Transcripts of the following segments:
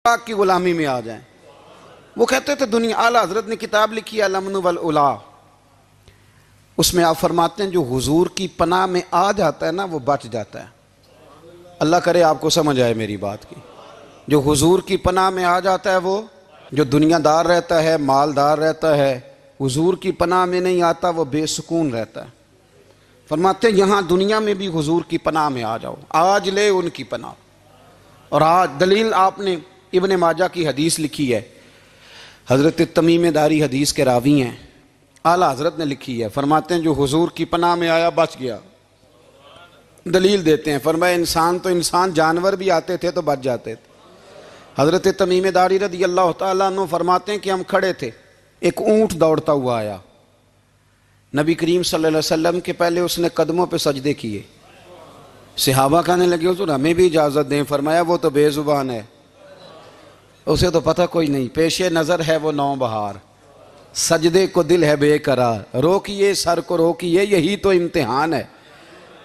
پاک کی غلامی میں آ جائیں۔ وہ کہتے تھے دنیا، اعلیٰ حضرت نے کتاب لکھی ہے الامن والعلا، اس میں آپ فرماتے ہیں جو حضور کی پناہ میں آ جاتا ہے نا وہ بچ جاتا ہے۔ اللہ کرے آپ کو سمجھ آئے میری بات کی۔ جو حضور کی پناہ میں آ جاتا ہے وہ، جو دنیا دار رہتا ہے، مالدار رہتا ہے، حضور کی پناہ میں نہیں آتا وہ بے سکون رہتا ہے۔ فرماتے ہیں یہاں دنیا میں بھی حضور کی پناہ میں آ جاؤ، آج لے ان کی پناہ۔ اور آج دلیل آپ نے ابن ماجہ کی حدیث لکھی ہے، حضرت تمیم داری حدیث کے راوی ہیں، اعلیٰ حضرت نے لکھی ہے، فرماتے ہیں جو حضور کی پناہ میں آیا بچ گیا۔ دلیل دیتے ہیں، فرمایا انسان تو انسان، جانور بھی آتے تھے تو بچ جاتے تھے۔ حضرت تمیم داری رضی اللہ تعالیٰ عنہ فرماتے ہیں کہ ہم کھڑے تھے، ایک اونٹ دوڑتا ہوا آیا، نبی کریم صلی اللہ علیہ وسلم کے پہلے اس نے قدموں پہ سجدے کیے۔ صحابہ کہنے لگے حضور ہمیں بھی اجازت دیں، فرمایا وہ تو بے زبان ہے، اسے تو پتہ کوئی نہیں، پیش نظر ہے وہ نو بہار، سجدے کو دل ہے بے قرار، روکیے سر کو روکیے یہی تو امتحان ہے۔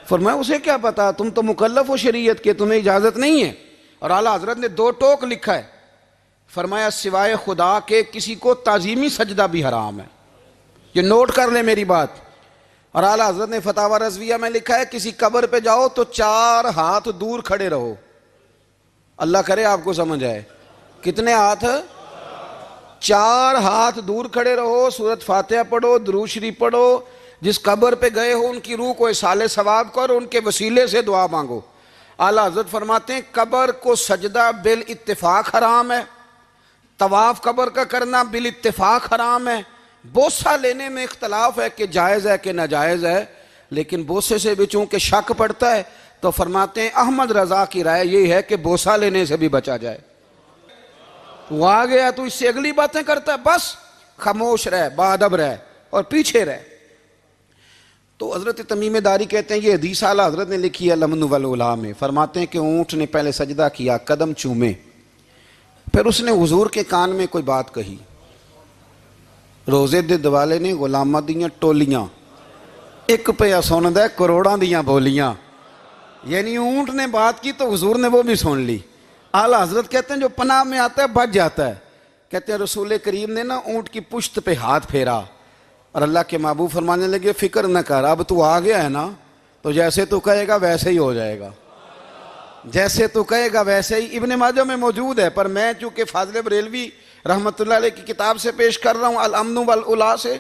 فرمایا اسے کیا پتا، تم تو مکلف ہو شریعت کے، تمہیں اجازت نہیں ہے۔ اور اعلیٰ حضرت نے 2 ٹوک لکھا ہے، فرمایا سوائے خدا کے کسی کو تعظیمی سجدہ بھی حرام ہے۔ یہ نوٹ کر لیں میری بات۔ اور اعلیٰ حضرت نے فتاوی رضویہ میں لکھا ہے کسی قبر پہ جاؤ تو 4 ہاتھ دور کھڑے رہو۔ اللہ کرے آپ کو سمجھ آئے، کتنے ہاتھ؟ 4 ہاتھ دور کھڑے رہو، سورۃ فاتحہ پڑھو، درود شریف پڑھو، جس قبر پہ گئے ہو ان کی روح کو اصال ثواب کرو، ان کے وسیلے سے دعا مانگو۔ اعلیٰ حضرت فرماتے ہیں قبر کو سجدہ بالاتفاق حرام ہے، طواف قبر کا کرنا بالاتفاق حرام ہے، بوسہ لینے میں اختلاف ہے کہ جائز ہے کہ ناجائز ہے، لیکن بوسے سے بھی چونکہ شک پڑتا ہے تو فرماتے ہیں احمد رضا کی رائے یہ ہے کہ بوسہ لینے سے بھی بچا جائے۔ وہ آ گیا تو اس سے اگلی باتیں کرتا ہے، بس خاموش رہ، باادب رہ اور پیچھے رہ۔ تو حضرت تمیم داری کہتے ہیں یہ حدیث اعلیٰ حضرت نے لکھی ہے الامن والعلا میں، فرماتے ہیں کہ اونٹ نے پہلے سجدہ کیا، قدم چومے، پھر اس نے حضور کے کان میں کوئی بات کہی۔ روزے دے دوالے نے غلاماں دیاں ٹولیاں، ایک پیا سن دے کروڑاں دیاں بولیاں، یعنی اونٹ نے بات کی تو حضور نے وہ بھی سن لی۔ اعلیٰ حضرت کہتے ہیں جو پناہ میں آتا ہے بچ جاتا ہے۔ کہتے ہیں رسول کریم نے نا اونٹ کی پشت پہ ہاتھ پھیرا اور اللہ کے محبوب فرمانے لگے فکر نہ کر، اب تو آ گیا ہے نا تو جیسے تو کہے گا ویسے ہی ہو جائے گا، جیسے تو کہے گا ویسے ہی۔ ابن ماجہ میں موجود ہے، پر میں چونکہ فاضل بریلوی رحمۃ اللہ علیہ کی کتاب سے پیش کر رہا ہوں الامن والعلا سے،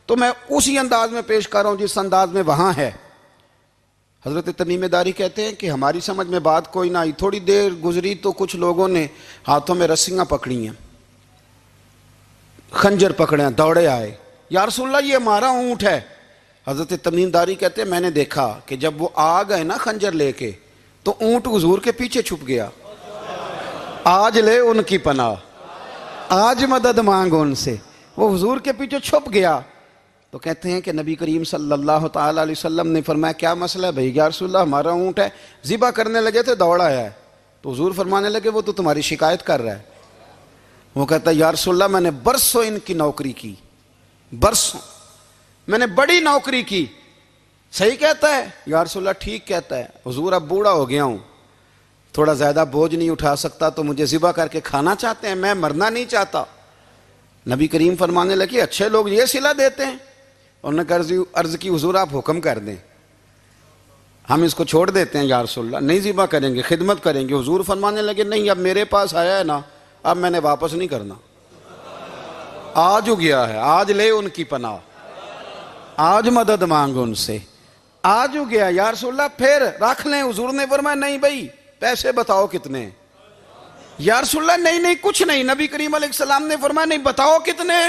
تو میں اسی انداز میں پیش کر رہا ہوں جس انداز میں وہاں ہے۔ حضرت تمیم داری کہتے ہیں کہ ہماری سمجھ میں بات کوئی نہ آئی، تھوڑی دیر گزری تو کچھ لوگوں نے ہاتھوں میں رسیاں پکڑی ہیں، خنجر پکڑے ہیں، دوڑے آئے، یا رسول اللہ یہ ہمارا اونٹ ہے۔ حضرت تمیم داری کہتے ہیں میں نے دیکھا کہ جب وہ آ گئے نا خنجر لے کے تو اونٹ حضور کے پیچھے چھپ گیا۔ آج لے ان کی پناہ، آج مدد مانگ ان سے، وہ حضور کے پیچھے چھپ گیا۔ تو کہتے ہیں کہ نبی کریم صلی اللہ تعالیٰ علیہ وسلم نے فرمایا کیا مسئلہ ہے بھائی؟ یا رسول اللہ ہمارا اونٹ ہے، ذبح کرنے لگے تھے دوڑ آیا ہے۔ تو حضور فرمانے لگے وہ تو تمہاری شکایت کر رہا ہے۔ وہ کہتا ہے یا رسول اللہ میں نے برسوں ان کی نوکری کی، برسوں میں نے بڑی نوکری کی۔ صحیح کہتا ہے یا رسول اللہ؟ ٹھیک کہتا ہے حضور، اب بوڑھا ہو گیا ہوں، تھوڑا زیادہ بوجھ نہیں اٹھا سکتا تو مجھے ذبح کر کے کھانا چاہتے ہیں، میں مرنا نہیں چاہتا۔ نبی کریم فرمانے لگے اچھے لوگ یہ صلہ دیتے ہیں؟ انہوں نے عرض کی حضور آپ حکم کر دیں، ہم اس کو چھوڑ دیتے ہیں یا رسول اللہ، نہیں ذبح کریں گے، خدمت کریں گے۔ حضور فرمانے لگے نہیں، اب میرے پاس آیا ہے نا، اب میں نے واپس نہیں کرنا، آج ہو گیا ہے، آج لے ان کی پناہ، آج مدد مانگ ان سے، آج ہو گیا یا رسول اللہ پھر رکھ لیں۔ حضور نے فرمایا نہیں بھائی پیسے بتاؤ کتنے؟ یا رسول اللہ نہیں کچھ نہیں۔ نبی کریم علیہ السلام نے فرمایا نہیں بتاؤ کتنے،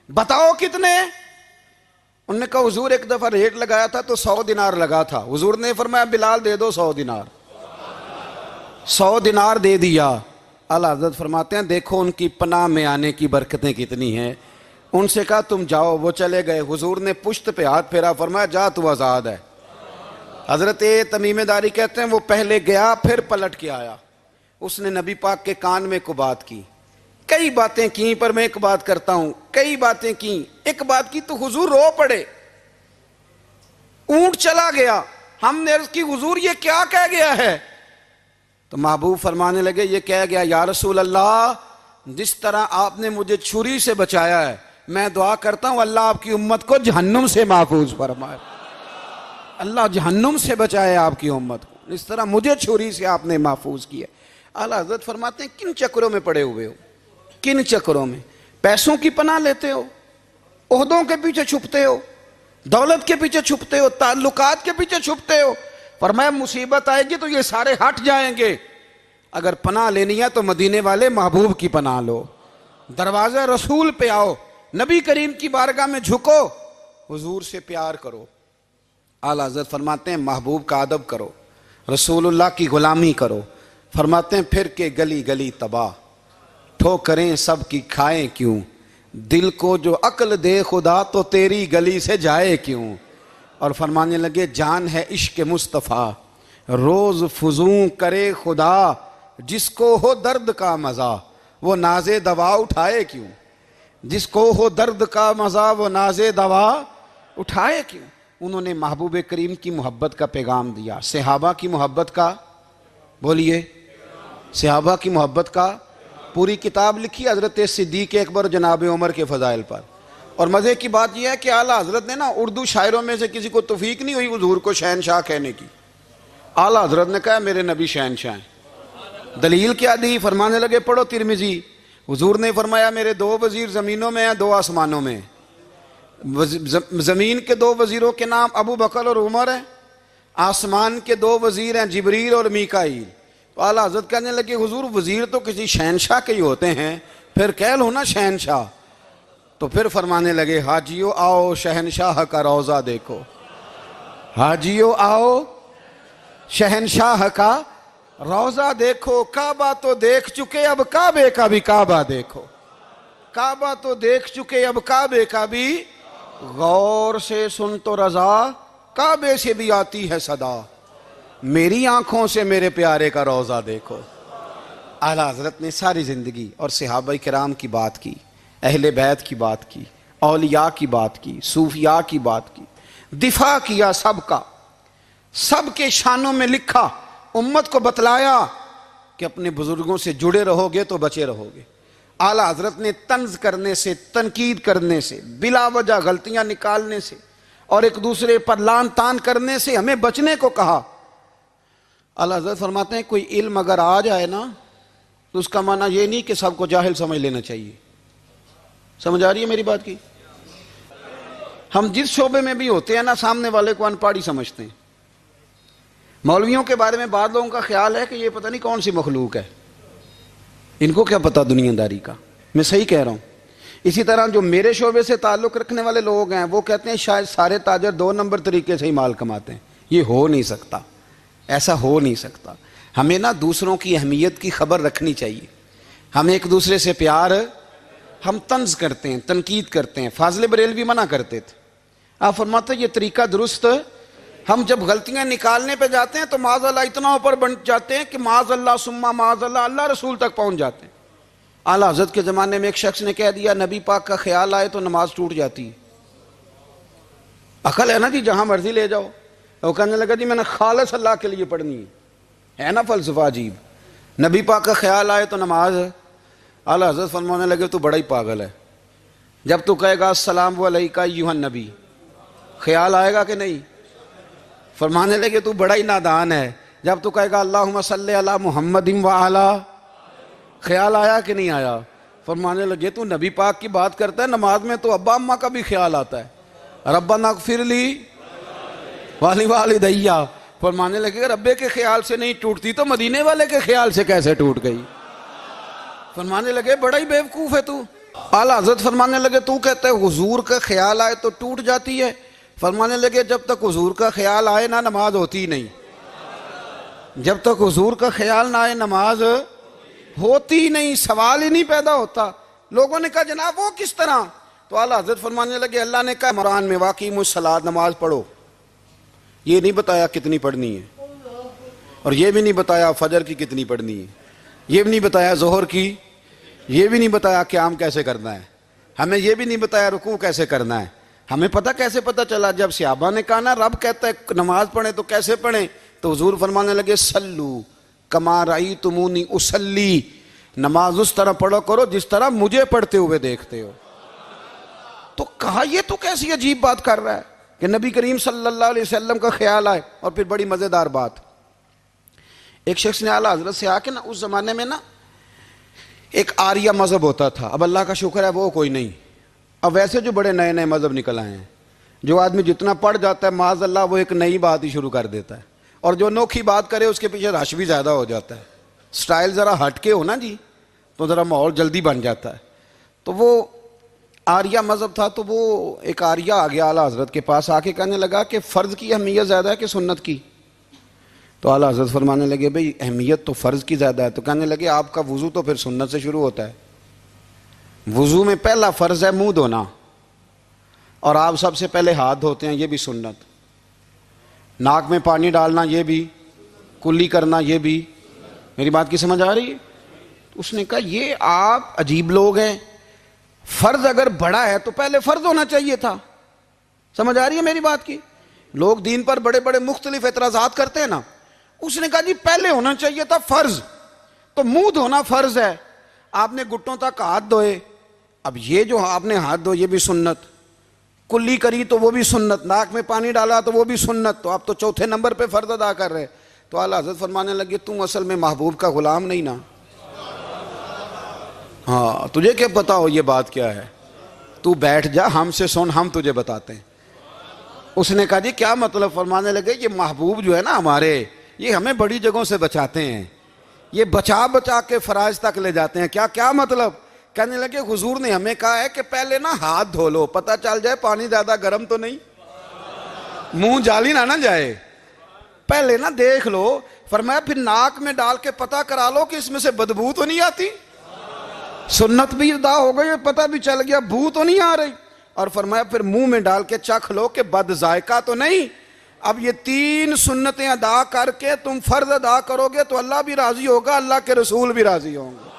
بتاؤ کتنے؟ انہوں نے کہا حضور ایک دفعہ ریٹ لگایا تھا تو 100 دینار لگا تھا، حضور نے فرمایا بلال دے دو 100 دینار، 100 دینار دے دیا۔ اعلیٰ حضرت فرماتے ہیں دیکھو ان کی پناہ میں آنے کی برکتیں کتنی ہیں۔ ان سے کہا تم جاؤ، وہ چلے گئے۔ حضور نے پشت پہ ہاتھ پھیرا، فرمایا جا تو آزاد ہے۔ حضرت تمیم داری کہتے ہیں وہ پہلے گیا پھر پلٹ کے آیا، اس نے نبی پاک کے کان میں کو بات کی، کئی باتیں کی، پر میں ایک بات کرتا ہوں، کئی باتیں کی، ایک بات کی تو حضور رو پڑے۔ اونٹ چلا گیا، ہم نے عرض کی حضور یہ کیا کہہ گیا ہے؟ تو محبوب فرمانے لگے یہ کہہ گیا یا رسول اللہ جس طرح آپ نے مجھے چھری سے بچایا ہے میں دعا کرتا ہوں اللہ آپ کی امت کو جہنم سے محفوظ فرمائے، اللہ جہنم سے بچائے آپ کی امت کو، اس طرح مجھے چھری سے آپ نے محفوظ کیا۔ اعلیٰ حضرت فرماتے ہیں کن چکروں میں پڑے ہوئے ہو، کن چکروں میں؟ پیسوں کی پناہ لیتے ہو، عہدوں کے پیچھے چھپتے ہو، دولت کے پیچھے چھپتے ہو، تعلقات کے پیچھے چھپتے ہو۔ فرمایا مصیبت آئے گی تو یہ سارے ہٹ جائیں گے، اگر پناہ لینی ہے تو مدینے والے محبوب کی پناہ لو، دروازہ رسول پہ آؤ، نبی کریم کی بارگاہ میں جھکو، حضور سے پیار کرو۔ اعلیٰ حضرت فرماتے ہیں محبوب کا ادب کرو، رسول اللہ کی غلامی کرو۔ فرماتے ہیں پھر کے گلی گلی تباہ، ٹھوکریں سب کی کھائیں کیوں، دل کو جو عقل دے خدا تو تیری گلی سے جائے کیوں۔ اور فرمانے لگے جان ہے عشق مصطفیٰ، روز فزوں کرے خدا، جس کو ہو درد کا مزہ وہ ناز دوا اٹھائے کیوں، جس کو ہو درد کا مزہ وہ ناز دوا اٹھائے کیوں۔ انہوں نے محبوب کریم کی محبت کا پیغام دیا، صحابہ کی محبت کا، بولیے، صحابہ کی محبت کا پوری کتاب لکھی حضرت صدیق اکبر جناب عمر کے فضائل پر۔ اور مزے کی بات یہ ہے کہ اعلیٰ حضرت نے نا اردو شاعروں میں سے کسی کو توفیق نہیں ہوئی حضور کو شہنشاہ کہنے کی، اعلیٰ حضرت نے کہا میرے نبی شہنشاہ ہیں۔ دلیل کیا دی؟ فرمانے لگے پڑھو ترمذی، حضور نے فرمایا میرے 2 وزیر زمینوں میں ہیں 2 آسمانوں میں، زمین کے 2 وزیروں کے نام ابو بکر اور عمر ہیں، آسمان کے 2 وزیر ہیں جبریل اور میکائیل۔ تو اعلیٰ حضرت کہنے لگے حضور وزیر تو کسی شہنشاہ کے ہی ہوتے ہیں، پھر کہہ لو نا شہنشاہ۔ تو پھر فرمانے لگے حاجیو آؤ شہنشاہ کا روضہ دیکھو، حاجیو آؤ شہنشاہ کا روضہ دیکھو، کعبہ تو دیکھ چکے اب کعبے کا بھی کعبہ دیکھو، کعبہ تو دیکھ چکے اب کعبے کا بھی، غور سے سن تو رضا کعبے سے بھی آتی ہے صدا، میری آنکھوں سے میرے پیارے کا روضہ دیکھو۔ اعلیٰ حضرت نے ساری زندگی اور صحابہ کرام کی بات کی، اہل بیت کی بات کی، اولیاء کی بات کی، صوفیاء کی بات کی، دفاع کیا سب کا، سب کے شانوں میں لکھا، امت کو بتلایا کہ اپنے بزرگوں سے جڑے رہو گے تو بچے رہو گے۔ اعلیٰ حضرت نے طنز کرنے سے، تنقید کرنے سے، بلا وجہ غلطیاں نکالنے سے اور ایک دوسرے پر لان تان کرنے سے ہمیں بچنے کو کہا۔ اعلیٰ حضرت فرماتے ہیں کوئی علم اگر آ جائے نا تو اس کا معنی یہ نہیں کہ سب کو جاہل سمجھ لینا چاہیے۔ سمجھ آ رہی ہے میری بات کی؟ ہم جس شعبے میں بھی ہوتے ہیں نا سامنے والے کو ان پڑھ ہی سمجھتے ہیں۔ مولویوں کے بارے میں بعض لوگوں کا خیال ہے کہ یہ پتہ نہیں کون سی مخلوق ہے، ان کو کیا پتہ دنیا داری کا۔ میں صحیح کہہ رہا ہوں۔ اسی طرح جو میرے شعبے سے تعلق رکھنے والے لوگ ہیں وہ کہتے ہیں شاید سارے تاجر 2 نمبر طریقے سے ہی مال کماتے ہیں۔ یہ ہو نہیں سکتا، ایسا ہو نہیں سکتا۔ ہمیں نا دوسروں کی اہمیت کی خبر رکھنی چاہیے، ہم ایک دوسرے سے پیار، ہم طنز کرتے ہیں، تنقید کرتے ہیں۔ فاضل بریلوی منع کرتے تھے، آپ فرماتے یہ طریقہ درست، ہم جب غلطیاں نکالنے پہ جاتے ہیں تو معاذ اللہ اتنا اوپر بن جاتے ہیں کہ معاذ اللہ ثم معاذ اللہ اللہ رسول تک پہنچ جاتے ہیں۔ اعلیٰ حضرت کے زمانے میں ایک شخص نے کہہ دیا نبی پاک کا خیال آئے تو نماز ٹوٹ جاتی ہے۔ عقل ہے نا جی، جہاں مرضی لے جاؤ۔ وہ کہنے لگا جی میں نے خالص اللہ کے لیے پڑھنی ہے نا فلسفہ عجیب، نبی پاک کا خیال آئے تو نماز۔ اعلیٰ حضرت فرمانے لگے تو بڑا ہی پاگل ہے، جب تو کہے گا السلام علیکہ ایھا النبی خیال آئے گا کہ نہیں؟ فرمانے لگے تو بڑا ہی نادان ہے، جب تو کہے گا اللہم صلی علی محمد وعلی خیال آیا کہ نہیں آیا؟ فرمانے لگے تو نبی پاک کی بات کرتا ہے، نماز میں تو ابا اماں کا بھی خیال آتا ہے، ربنا اغفر لی والی والدیہ۔ فرمانے لگے ربے کے خیال سے نہیں ٹوٹتی تو مدینے والے کے خیال سے کیسے ٹوٹ گئی؟ فرمانے لگے بڑا ہی بیوقوف ہے تو۔ اعلیٰ حضرت فرمانے لگے تو کہتا ہے حضور کا خیال آئے تو ٹوٹ جاتی ہے؟ فرمانے لگے جب تک حضور کا خیال آئے نہ نماز ہوتی نہیں، جب تک حضور کا خیال نہ آئے نماز ہوتی نہیں، سوال ہی نہیں پیدا ہوتا۔ لوگوں نے کہا جناب وہ کس طرح؟ تو اعلیٰ حضرت فرمانے لگے اللہ نے کہا قرآن میں واقعی الصلاۃ نماز پڑھو، یہ نہیں بتایا کتنی پڑھنی ہے، اور یہ بھی نہیں بتایا فجر کی کتنی پڑھنی ہے، یہ بھی نہیں بتایا ظہر کی، یہ بھی نہیں بتایا قیام کیسے کرنا ہے، ہمیں یہ بھی نہیں بتایا رکوع کیسے کرنا ہے۔ ہمیں پتہ کیسے پتہ چلا؟ جب صحابہ نے کہا نا رب کہتا ہے نماز پڑھیں تو کیسے پڑھیں، تو حضور فرمانے لگے سلو کما رأیتمونی اصلی، نماز اس طرح پڑھو کرو جس طرح مجھے پڑھتے ہوئے دیکھتے ہو۔ تو کہا یہ تو کیسی عجیب بات کر رہا ہے کہ نبی کریم صلی اللہ علیہ وسلم کا خیال آئے۔ اور پھر بڑی مزیدار بات، ایک شخص نے اعلیٰ حضرت سے آ کے نا، اس زمانے میں نا ایک آریہ مذہب ہوتا تھا، اب اللہ کا شکر ہے وہ کوئی نہیں، اب ویسے جو بڑے نئے نئے مذہب نکل آئے ہیں، جو آدمی جتنا پڑھ جاتا ہے معاذ اللہ وہ ایک نئی بات ہی شروع کر دیتا ہے، اور جو انوکھی بات کرے اس کے پیچھے رش بھی زیادہ ہو جاتا ہے، سٹائل ذرا ہٹ کے ہو نا جی تو ذرا ماحول جلدی بن جاتا ہے۔ تو وہ آریہ مذہب تھا، تو وہ ایک آریہ آ گیا اعلیٰ حضرت کے پاس، آ کے کہنے لگا کہ فرض کی اہمیت زیادہ ہے کہ سنت کی؟ تو اعلیٰ حضرت فرمانے لگے بھئی اہمیت تو فرض کی زیادہ ہے۔ تو کہنے لگے آپ کا وضو تو پھر سنت سے شروع ہوتا ہے، وضو میں پہلا فرض ہے منہ دھونا، اور آپ سب سے پہلے ہاتھ دھوتے ہیں، یہ بھی سنت، ناک میں پانی ڈالنا یہ بھی، کلی کرنا یہ بھی۔ میری بات کی سمجھ آ رہی ہے؟ اس نے کہا یہ آپ عجیب لوگ ہیں، فرض اگر بڑا ہے تو پہلے فرض ہونا چاہیے تھا۔ سمجھ آ رہی ہے میری بات کی؟ لوگ دین پر بڑے بڑے مختلف اعتراضات کرتے ہیں نا، اس نے کہا جی پہلے ہونا چاہیے تھا فرض، تو منہ دھونا فرض ہے، آپ نے گھٹنوں تک ہاتھ دھوئے، اب یہ جو آپ نے ہاتھ دھو یہ بھی سنت، کلی کری تو وہ بھی سنت، ناک میں پانی ڈالا تو وہ بھی سنت، تو آپ تو چوتھے نمبر پہ فرض ادا کر رہے۔ تو اعلیٰ حضرت فرمانے لگے تم اصل میں محبوب کا غلام نہیں نا، ہاں تجھے کیا پتا ہو یہ بات کیا ہے، تو بیٹھ جا ہم سے سن، ہم تجھے بتاتے ہیں۔ اس نے کہا جی کیا مطلب؟ فرمانے لگے یہ محبوب جو ہے نا ہمارے، یہ ہمیں بڑی جگہوں سے بچاتے ہیں، یہ بچا بچا کے فرائض تک لے جاتے ہیں۔ کیا مطلب؟ کہنے لگے حضور نے ہمیں کہا ہے کہ پہلے نا ہاتھ دھو لو، پتہ چل جائے پانی زیادہ گرم تو نہیں، منہ جالی نہ جائے، پہلے نا دیکھ لو۔ فرمایا پھر ناک میں ڈال کے پتہ کرا لو کہ اس میں سے بدبو تو نہیں آتی، سنت بھی ادا ہو گئی، پتہ بھی چل گیا بو تو نہیں آ رہی، اور فرمایا پھر منہ میں ڈال کے چکھ لو کہ بد ذائقہ تو نہیں۔ اب یہ 3 سنتیں ادا کر کے تم فرض ادا کرو گے تو اللہ بھی راضی ہوگا، اللہ کے رسول بھی راضی ہوں گے۔